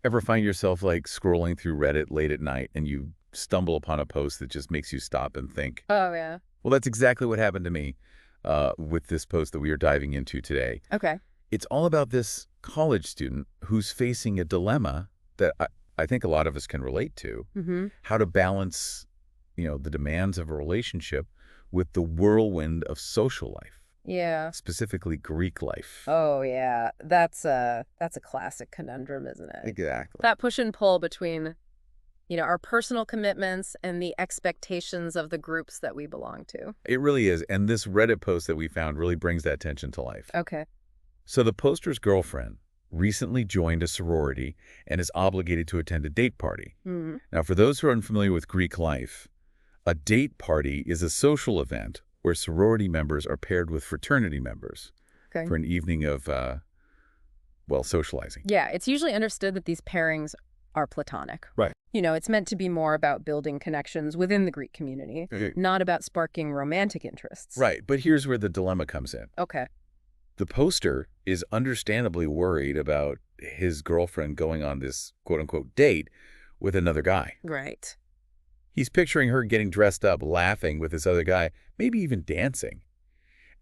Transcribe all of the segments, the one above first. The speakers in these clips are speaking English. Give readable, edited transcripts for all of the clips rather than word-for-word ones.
Ever find yourself like scrolling through Reddit late at night and you stumble upon a post that just makes you stop and think? Oh, yeah. Well, that's exactly what happened to me with this post that we are diving into today. Okay. It's all about this college student who's facing a dilemma that I think a lot of us can relate to. Mm-hmm. How to balance, the demands of a relationship with the whirlwind of social life, Yeah. specifically Greek life. Oh, yeah. That's a classic conundrum, isn't it? Exactly. That push and pull between, our personal commitments and the expectations of the groups that we belong to. It really is. And this Reddit post that we found really brings that tension to life. Okay. So the poster's girlfriend recently joined a sorority and is obligated to attend a date party. Mm-hmm. Now, for those who are unfamiliar with Greek life, a date party is a social event where sorority members are paired with fraternity members Okay. for an evening of, socializing. Yeah, it's usually understood that these pairings are platonic. Right. It's meant to be more about building connections within the Greek community, Okay. not about sparking romantic interests. Right, but here's where the dilemma comes in. Okay. The poster is understandably worried about his girlfriend going on this quote-unquote date with another guy. Right. He's picturing her getting dressed up, laughing with this other guy, maybe even dancing.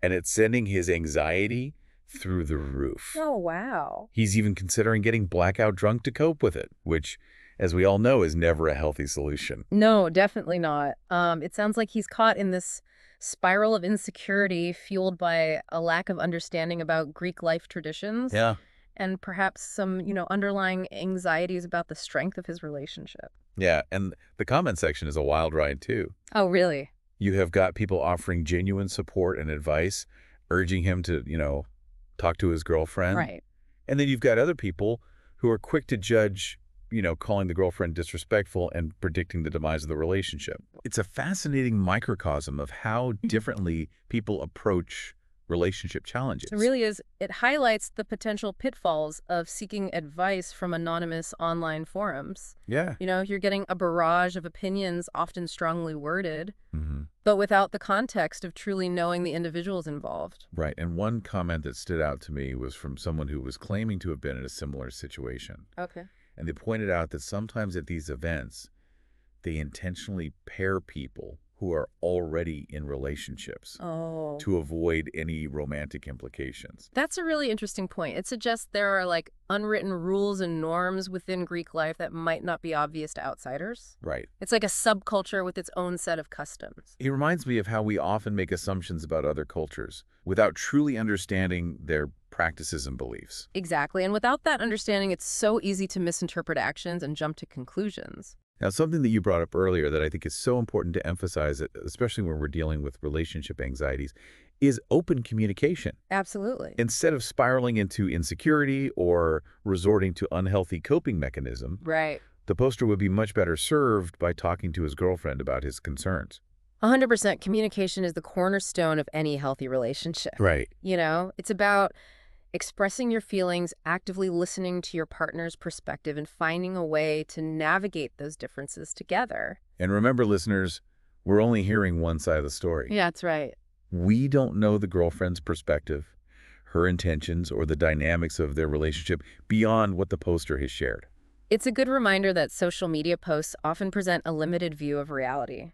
And it's sending his anxiety through the roof. Oh, wow. He's even considering getting blackout drunk to cope with it, which, as we all know, is never a healthy solution. No, definitely not. It sounds like he's caught in this spiral of insecurity fueled by a lack of understanding about Greek life traditions Yeah. and perhaps some, underlying anxieties about the strength of his relationship. Yeah, and the comment section is a wild ride, too. Oh, really? You have got people offering genuine support and advice, urging him to, talk to his girlfriend. Right. And then you've got other people who are quick to judge, calling the girlfriend disrespectful and predicting the demise of the relationship. It's a fascinating microcosm of how differently people approach relationship challenges. It really is. It highlights the potential pitfalls of seeking advice from anonymous online forums. Yeah. You're getting a barrage of opinions, often strongly worded, Mm-hmm. but without the context of truly knowing the individuals involved. Right. And one comment that stood out to me was from someone who was claiming to have been in a similar situation. Okay. And they pointed out that sometimes at these events, they intentionally pair people who are already in relationships Oh. to avoid any romantic implications. That's a really interesting point. It suggests there are unwritten rules and norms within Greek life that might not be obvious to outsiders. Right. It's like a subculture with its own set of customs. It reminds me of how we often make assumptions about other cultures without truly understanding their practices and beliefs. Exactly. And without that understanding, it's so easy to misinterpret actions and jump to conclusions. Now, something that you brought up earlier that I think is so important to emphasize, especially when we're dealing with relationship anxieties, is open communication. Absolutely. Instead of spiraling into insecurity or resorting to unhealthy coping mechanism, Right. the poster would be much better served by talking to his girlfriend about his concerns. 100% communication is the cornerstone of any healthy relationship. Right. It's about expressing your feelings, actively listening to your partner's perspective, and finding a way to navigate those differences together. And remember, listeners, we're only hearing one side of the story. Yeah, that's right. We don't know the girlfriend's perspective, her intentions, or the dynamics of their relationship beyond what the poster has shared. It's a good reminder that social media posts often present a limited view of reality,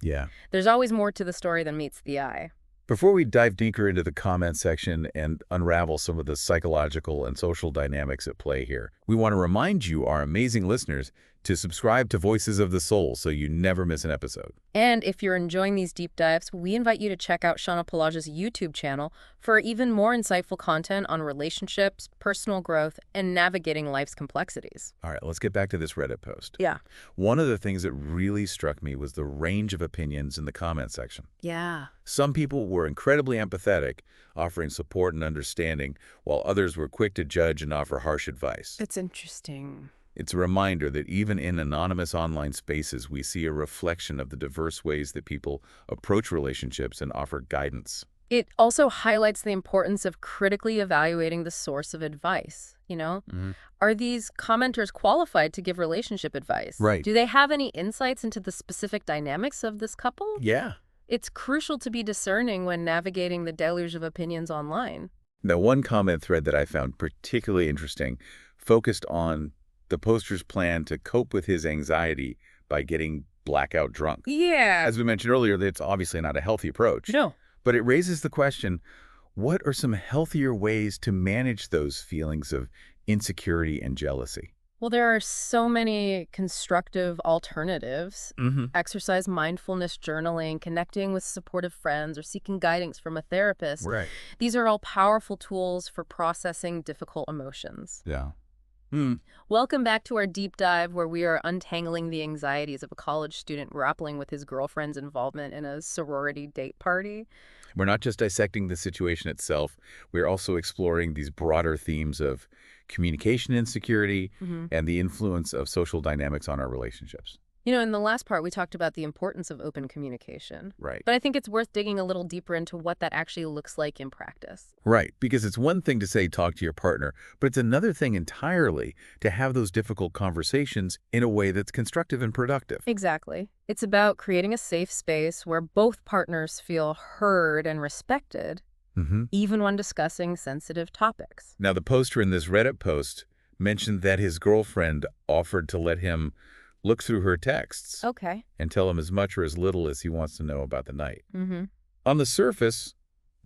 Yeah. There's always more to the story than meets the eye. Before we dive deeper into the comment section and unravel some of the psychological and social dynamics at play here, we want to remind you, our amazing listeners, to subscribe to Voices of the Soul so you never miss an episode. And if you're enjoying these deep dives, we invite you to check out Shauna Pelage's YouTube channel for even more insightful content on relationships, personal growth, and navigating life's complexities. All right, let's get back to this Reddit post. Yeah. One of the things that really struck me was the range of opinions in the comment section. Yeah. Some people were incredibly empathetic, offering support and understanding, while others were quick to judge and offer harsh advice. It's interesting. It's a reminder that even in anonymous online spaces, we see a reflection of the diverse ways that people approach relationships and offer guidance. It also highlights the importance of critically evaluating the source of advice. Are these commenters qualified to give relationship advice? Right. Do they have any insights into the specific dynamics of this couple? Yeah. It's crucial to be discerning when navigating the deluge of opinions online. Now, one comment thread that I found particularly interesting focused on the poster's plan to cope with his anxiety by getting blackout drunk. Yeah. As we mentioned earlier, that's obviously not a healthy approach. No. But it raises the question, what are some healthier ways to manage those feelings of insecurity and jealousy? Well, there are so many constructive alternatives. Mm-hmm. Exercise mindfulness journaling, connecting with supportive friends, or seeking guidance from a therapist. Right. These are all powerful tools for processing difficult emotions. Yeah. Welcome back to our deep dive where we are untangling the anxieties of a college student grappling with his girlfriend's involvement in a sorority date party. We're not just dissecting the situation itself, we're also exploring these broader themes of communication insecurity and the influence of social dynamics on our relationships. You know, in the last part, we talked about the importance of open communication. Right. But I think it's worth digging a little deeper into what that actually looks like in practice. Right, because it's one thing to say talk to your partner, but it's another thing entirely to have those difficult conversations in a way that's constructive and productive. Exactly. It's about creating a safe space where both partners feel heard and respected, even when discussing sensitive topics. Now, the poster in this Reddit post mentioned that his girlfriend offered to let him look through her texts Okay. and tell him as much or as little as he wants to know about the night. On the surface,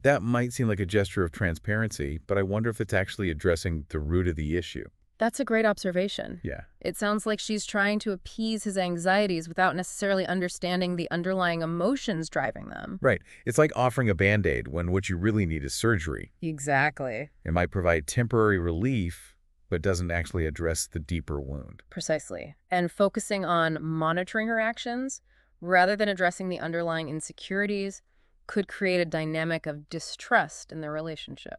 that might seem like a gesture of transparency, but I wonder if it's actually addressing the root of the issue. That's a great observation. Yeah. It sounds like she's trying to appease his anxieties without necessarily understanding the underlying emotions driving them. Right. It's like offering a Band-Aid when what you really need is surgery. Exactly. It might provide temporary relief, but doesn't actually address the deeper wound. Precisely. And focusing on monitoring her actions rather than addressing the underlying insecurities could create a dynamic of distrust in their relationship.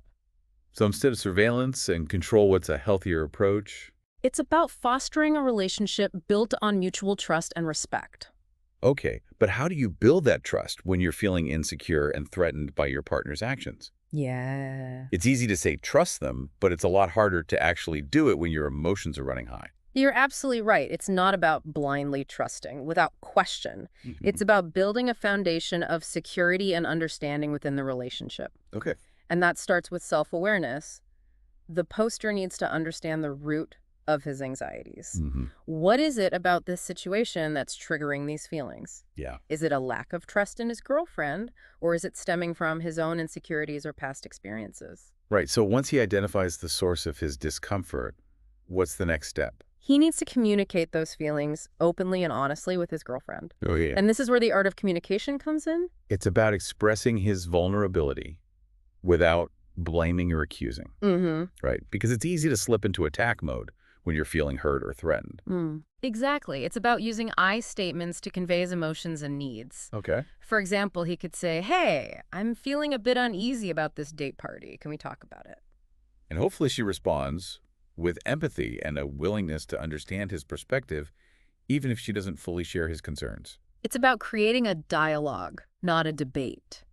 So instead of surveillance and control, what's a healthier approach? It's about fostering a relationship built on mutual trust and respect. Okay, but how do you build that trust when you're feeling insecure and threatened by your partner's actions? Yeah. It's easy to say trust them, but it's a lot harder to actually do it when your emotions are running high. You're absolutely right. It's not about blindly trusting without question. It's about building a foundation of security and understanding within the relationship. Okay. And that starts with self-awareness. The poster needs to understand the root of his anxieties. What is it about this situation that's triggering these feelings? Yeah. Is it a lack of trust in his girlfriend, or is it stemming from his own insecurities or past experiences? Right, so once he identifies the source of his discomfort, what's the next step? He needs to communicate those feelings openly and honestly with his girlfriend. Oh, yeah. And this is where the art of communication comes in. It's about expressing his vulnerability without blaming or accusing, right? Because it's easy to slip into attack mode when you're feeling hurt or threatened. Exactly. It's about using I statements to convey his emotions and needs. Okay. For example, he could say, "Hey, I'm feeling a bit uneasy about this date party. Can we talk about it?" And hopefully she responds with empathy and a willingness to understand his perspective, even if she doesn't fully share his concerns. It's about creating a dialogue, not a debate.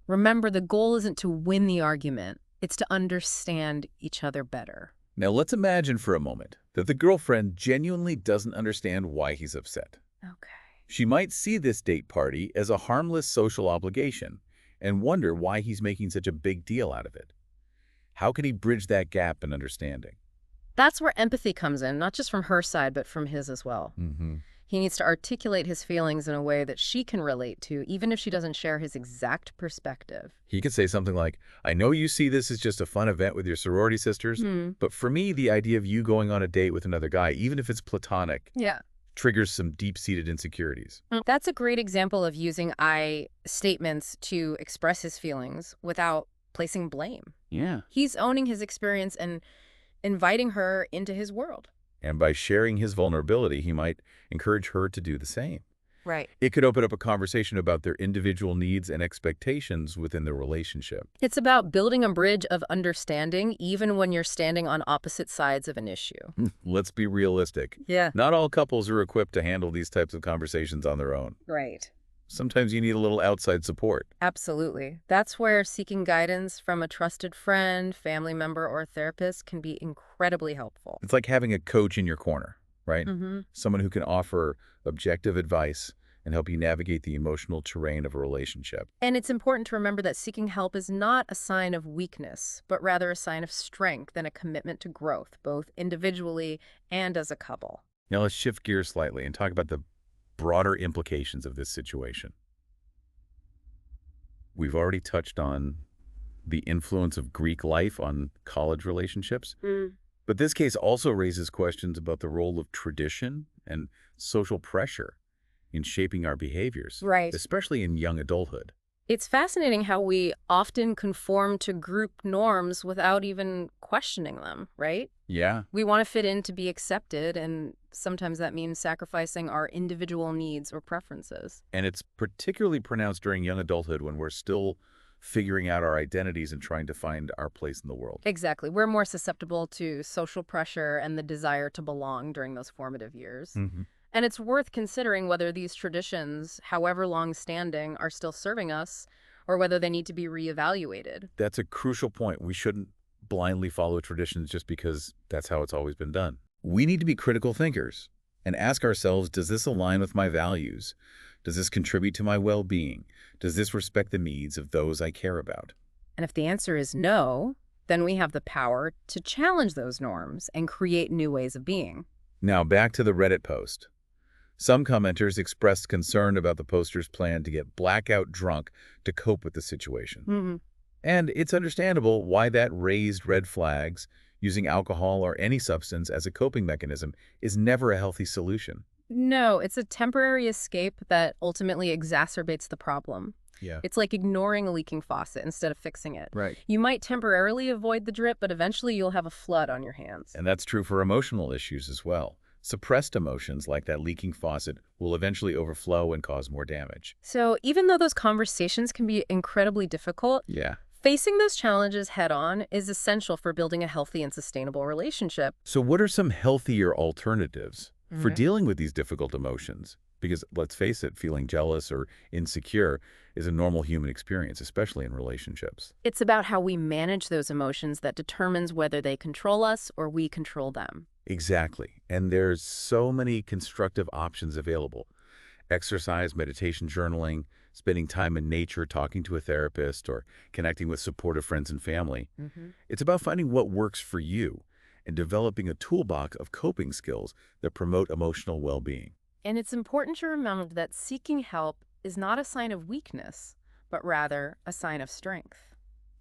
Remember, the goal isn't to win the argument. It's to understand each other better. Now let's imagine for a moment that the girlfriend genuinely doesn't understand why he's upset. Okay. She might see this date party as a harmless social obligation and wonder why he's making such a big deal out of it. How can he bridge that gap in understanding? That's where empathy comes in, not just from her side, but from his as well. He needs to articulate his feelings in a way that she can relate to, even if she doesn't share his exact perspective. He could say something like, I know you see this as just a fun event with your sorority sisters, but for me, the idea of you going on a date with another guy, even if it's platonic, triggers some deep-seated insecurities. That's a great example of using I statements to express his feelings without placing blame. Yeah. He's owning his experience and inviting her into his world. And by sharing his vulnerability, he might encourage her to do the same. Right. It could open up a conversation about their individual needs and expectations within the relationship. It's about building a bridge of understanding even when you're standing on opposite sides of an issue. Let's be realistic. Yeah. Not all couples are equipped to handle these types of conversations on their own. Right. Sometimes you need a little outside support. Absolutely. That's where seeking guidance from a trusted friend, family member, or therapist can be incredibly helpful. It's like having a coach in your corner, right? Someone who can offer objective advice and help you navigate the emotional terrain of a relationship. And it's important to remember that seeking help is not a sign of weakness, but rather a sign of strength and a commitment to growth, both individually and as a couple. Now let's shift gears slightly and talk about the broader implications of this situation. We've already touched on the influence of Greek life on college relationships, but this case also raises questions about the role of tradition and social pressure in shaping our behaviors, Right. especially in young adulthood. It's fascinating how we often conform to group norms without even questioning them, right? Yeah. We want to fit in to be accepted, and sometimes that means sacrificing our individual needs or preferences. And it's particularly pronounced during young adulthood when we're still figuring out our identities and trying to find our place in the world. Exactly. We're more susceptible to social pressure and the desire to belong during those formative years. And it's worth considering whether these traditions, however long-standing, are still serving us or whether they need to be reevaluated. That's a crucial point. We shouldn't blindly follow traditions just because that's how it's always been done. We need to be critical thinkers and ask ourselves, does this align with my values? Does this contribute to my well-being? Does this respect the needs of those I care about? And if the answer is no, then we have the power to challenge those norms and create new ways of being. Now back to the Reddit post. Some commenters expressed concern about the poster's plan to get blackout drunk to cope with the situation. And it's understandable why that raised red flags. Using alcohol or any substance as a coping mechanism is never a healthy solution. No, it's a temporary escape that ultimately exacerbates the problem. Yeah. It's like ignoring a leaking faucet instead of fixing it. Right. You might temporarily avoid the drip, but eventually you'll have a flood on your hands. And that's true for emotional issues as well. Suppressed emotions like that leaking faucet will eventually overflow and cause more damage. So even though those conversations can be incredibly difficult, Yeah. facing those challenges head-on is essential for building a healthy and sustainable relationship. So what are some healthier alternatives for dealing with these difficult emotions? Because let's face it, feeling jealous or insecure is a normal human experience, especially in relationships. It's about how we manage those emotions that determines whether they control us or we control them. Exactly. And there's so many constructive options available. Exercise, meditation, journaling, spending time in nature, talking to a therapist, or connecting with supportive friends and family. It's about finding what works for you and developing a toolbox of coping skills that promote emotional well-being. And it's important to remember that seeking help is not a sign of weakness, but rather a sign of strength.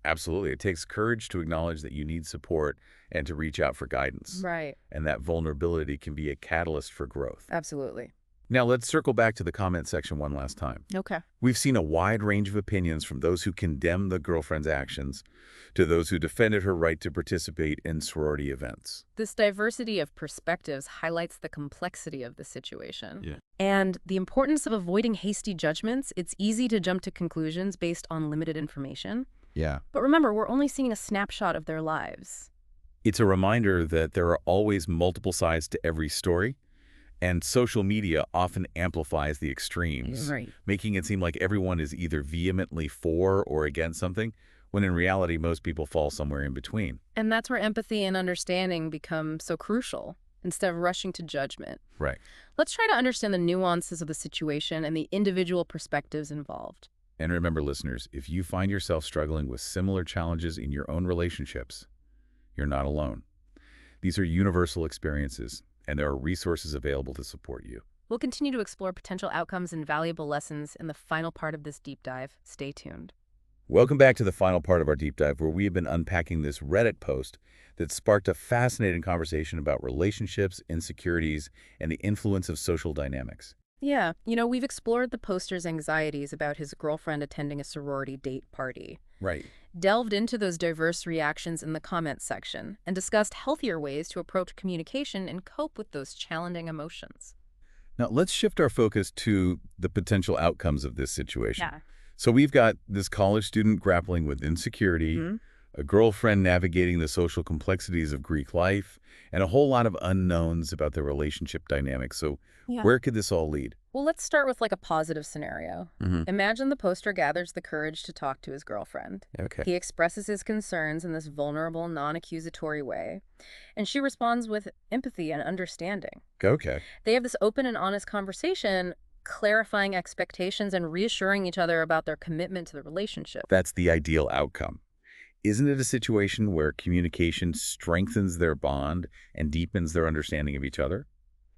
Absolutely. It takes courage to acknowledge that you need support and to reach out for guidance. Right. And that vulnerability can be a catalyst for growth. Absolutely. Now, let's circle back to the comment section one last time. Okay. We've seen a wide range of opinions from those who condemn the girlfriend's actions to those who defended her right to participate in sorority events. This diversity of perspectives highlights the complexity of the situation. Yeah. And the importance of avoiding hasty judgments. It's easy to jump to conclusions based on limited information. Yeah. But remember, we're only seeing a snapshot of their lives. It's a reminder that there are always multiple sides to every story, and social media often amplifies the extremes, Right. making it seem like everyone is either vehemently for or against something, when in reality, most people fall somewhere in between. And that's where empathy and understanding become so crucial, instead of rushing to judgment. Right. Let's try to understand the nuances of the situation and the individual perspectives involved. And remember, listeners, if you find yourself struggling with similar challenges in your own relationships, you're not alone. These are universal experiences, and there are resources available to support you. We'll continue to explore potential outcomes and valuable lessons in the final part of this deep dive. Stay tuned. Welcome back to the final part of our deep dive, where we have been unpacking this Reddit post that sparked a fascinating conversation about relationships, insecurities, and the influence of social dynamics. Yeah, we've explored the poster's anxieties about his girlfriend attending a sorority date party, Right. delved into those diverse reactions in the comments section, and discussed healthier ways to approach communication and cope with those challenging emotions. Now, let's shift our focus to the potential outcomes of this situation. Yeah. So we've got this college student grappling with insecurity, a girlfriend navigating the social complexities of Greek life, and a whole lot of unknowns about their relationship dynamics. So where could this all lead? Well, let's start with a positive scenario. Imagine the poster gathers the courage to talk to his girlfriend. Okay. He expresses his concerns in this vulnerable, non-accusatory way, and she responds with empathy and understanding. Okay. They have this open and honest conversation, clarifying expectations and reassuring each other about their commitment to the relationship. That's the ideal outcome. Isn't it a situation where communication strengthens their bond and deepens their understanding of each other?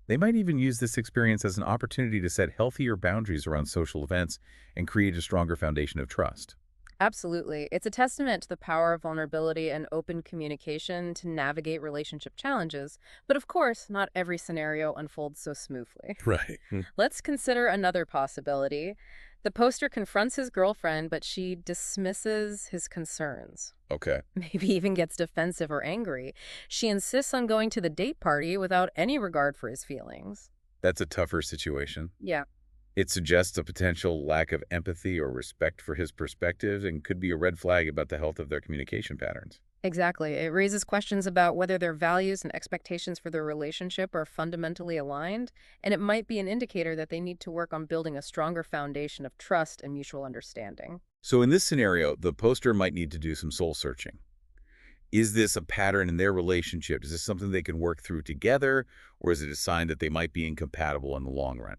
They might even use this experience as an opportunity to set healthier boundaries around social events and create a stronger foundation of trust. Absolutely. It's a testament to the power of vulnerability and open communication to navigate relationship challenges. But of course, not every scenario unfolds so smoothly. Right. Let's consider another possibility. The poster confronts his girlfriend, but she dismisses his concerns. Okay. Maybe even gets defensive or angry. She insists on going to the date party without any regard for his feelings. That's a tougher situation. Yeah. It suggests a potential lack of empathy or respect for his perspectives and could be a red flag about the health of their communication patterns. Exactly. It raises questions about whether their values and expectations for their relationship are fundamentally aligned, and it might be an indicator that they need to work on building a stronger foundation of trust and mutual understanding. So in this scenario, the poster might need to do some soul searching. Is this a pattern in their relationship? Is this something they can work through together, or is it a sign that they might be incompatible in the long run?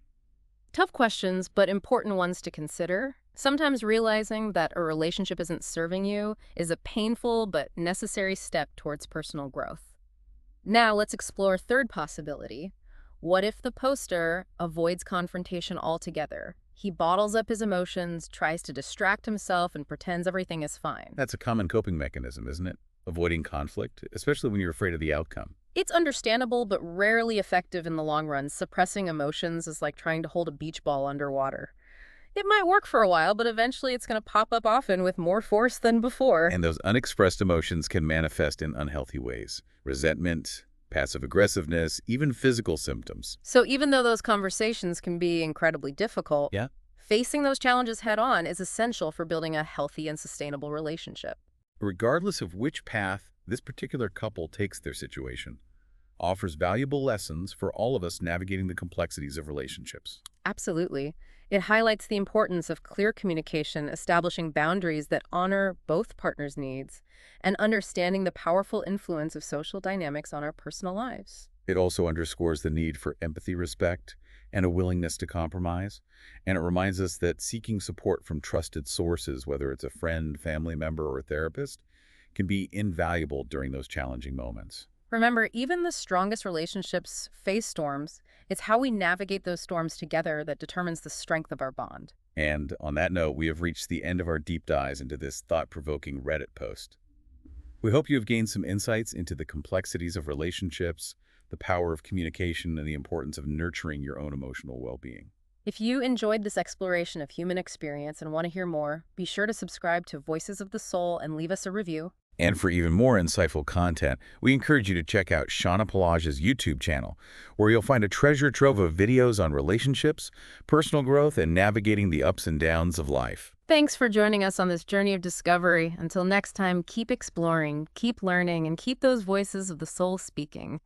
Tough questions, but important ones to consider. Sometimes realizing that a relationship isn't serving you is a painful but necessary step towards personal growth. Now let's explore a third possibility. What if the poster avoids confrontation altogether? He bottles up his emotions, tries to distract himself, and pretends everything is fine. That's a common coping mechanism, isn't it? Avoiding conflict, especially when you're afraid of the outcome. It's understandable, but rarely effective in the long run. Suppressing emotions is like trying to hold a beach ball underwater. It might work for a while, but eventually it's going to pop up often with more force than before. And those unexpressed emotions can manifest in unhealthy ways. Resentment, passive aggressiveness, even physical symptoms. So even though those conversations can be incredibly difficult, Yeah. facing those challenges head on is essential for building a healthy and sustainable relationship. Regardless of which path this particular couple takes their situation, offers valuable lessons for all of us navigating the complexities of relationships. Absolutely. It highlights the importance of clear communication, establishing boundaries that honor both partners' needs, and understanding the powerful influence of social dynamics on our personal lives. It also underscores the need for empathy, respect, and a willingness to compromise. And it reminds us that seeking support from trusted sources, whether it's a friend, family member, or a therapist, can be invaluable during those challenging moments. Remember, even the strongest relationships face storms. It's how we navigate those storms together that determines the strength of our bond. And on that note, we have reached the end of our deep dives into this thought-provoking Reddit post. We hope you have gained some insights into the complexities of relationships, the power of communication, and the importance of nurturing your own emotional well-being. If you enjoyed this exploration of human experience and want to hear more, be sure to subscribe to Voices of the Soul and leave us a review. And for even more insightful content, we encourage you to check out Shauna Pelage's YouTube channel, where you'll find a treasure trove of videos on relationships, personal growth, and navigating the ups and downs of life. Thanks for joining us on this journey of discovery. Until next time, keep exploring, keep learning, and keep those voices of the soul speaking.